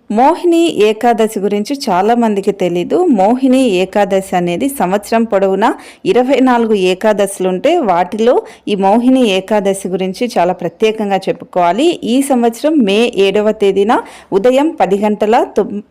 మోహిని ఏకాదశి గురించి చాలామందికి తెలీదు. మోహిని ఏకాదశి అనేది సంవత్సరం పొడవునా 24 ఏకాదశులు ఉంటే వాటిలో ఈ మోహిని ఏకాదశి గురించి చాలా ప్రత్యేకంగా చెప్పుకోవాలి. ఈ సంవత్సరం మే 7వ తేదీన ఉదయం 10 గంటల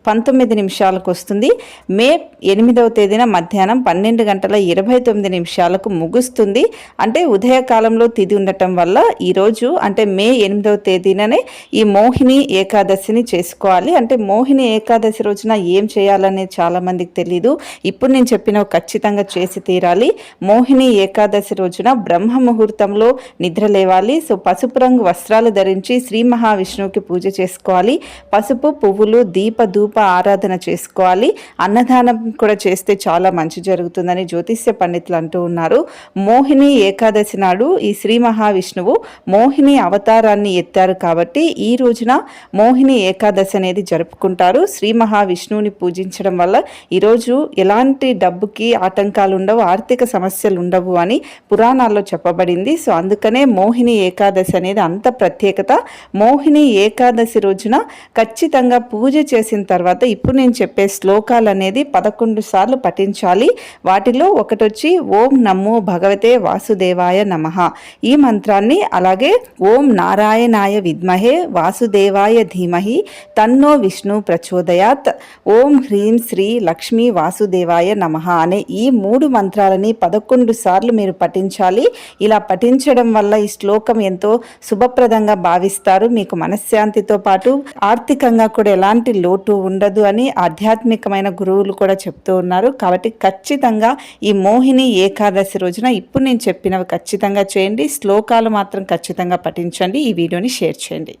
19 నిమిషాలకు వస్తుంది. మే 8వ తేదీన మధ్యాహ్నం 12 గంటల 29 నిమిషాలకు ముగుస్తుంది. అంటే ఉదయకాలంలో తిథి ఉండటం వల్ల ఈరోజు అంటే మే 8వ తేదీననే ఈ మోహిని ఏకాదశిని చేసుకోవాలి. అంటే మోహిని ఏకాదశి రోజున ఏం చేయాలనేది చాలామందికి తెలీదు. ఇప్పుడు నేను చెప్పినవి ఖచ్చితంగా చేసి తీరాలి. మోహిని ఏకాదశి రోజున బ్రహ్మ ముహూర్తంలో నిద్ర లేవాలి. సో పసుపు రంగు వస్త్రాలు ధరించి శ్రీ మహావిష్ణువుకి పూజ చేసుకోవాలి. పసుపు పువ్వులు దీప ధూప ఆరాధన చేసుకోవాలి. అన్నదానం కూడా చేస్తే చాలా మంచి జరుగుతుందని జ్యోతిష్య పండితులు అంటూ ఉన్నారు. మోహిని ఏకాదశి నాడు ఈ శ్రీ మహావిష్ణువు మోహిని అవతారాన్ని ఎత్తారు కాబట్టి ఈ రోజున మోహిని ఏకాదశి అనేది జరుపుకుంటారు. శ్రీ మహావిష్ణువుని పూజించడం వల్ల ఈరోజు ఎలాంటి డబ్బుకి ఆటంకాలు ఉండవు, ఆర్థిక సమస్యలు ఉండవు అని పురాణాల్లో చెప్పబడింది. సో అందుకనే మోహిని ఏకాదశి అనేది అంత ప్రత్యేకత. మోహిని ఏకాదశి రోజున ఖచ్చితంగా పూజ చేసిన తర్వాత ఇప్పుడు నేను చెప్పే శ్లోకాలు అనేది 11 సార్లు పఠించాలి. వాటిలో ఒకటి వచ్చి ఓం నమో భగవతే వాసుదేవాయ నమః ఈ మంత్రాన్ని, అలాగే ఓం నారాయణాయ విద్మహే వాసుదేవాయ ధీమహి తన్నో విష్ణు ప్రచోదయాత్, ఓం హ్రీం శ్రీ లక్ష్మీ వాసుదేవాయ నమః అనే ఈ 3 మంత్రాలని 11 సార్లు మీరు పఠించాలి. ఇలా పఠించడం వల్ల ఈ శ్లోకం ఎంతో శుభప్రదంగా భావిస్తారు. మీకు మనశ్శాంతితో పాటు ఆర్థికంగా కూడా ఎలాంటి లోటు ఉండదు అని ఆధ్యాత్మికమైన గురువులు కూడా చెప్తూ ఉన్నారు. కాబట్టి ఖచ్చితంగా ఈ మోహిని ఏకాదశి రోజున ఇప్పుడు నేను చెప్పినవి ఖచ్చితంగా చేయండి. శ్లోకాలు మాత్రం ఖచ్చితంగా పఠించండి. ఈ వీడియోని షేర్ చేయండి.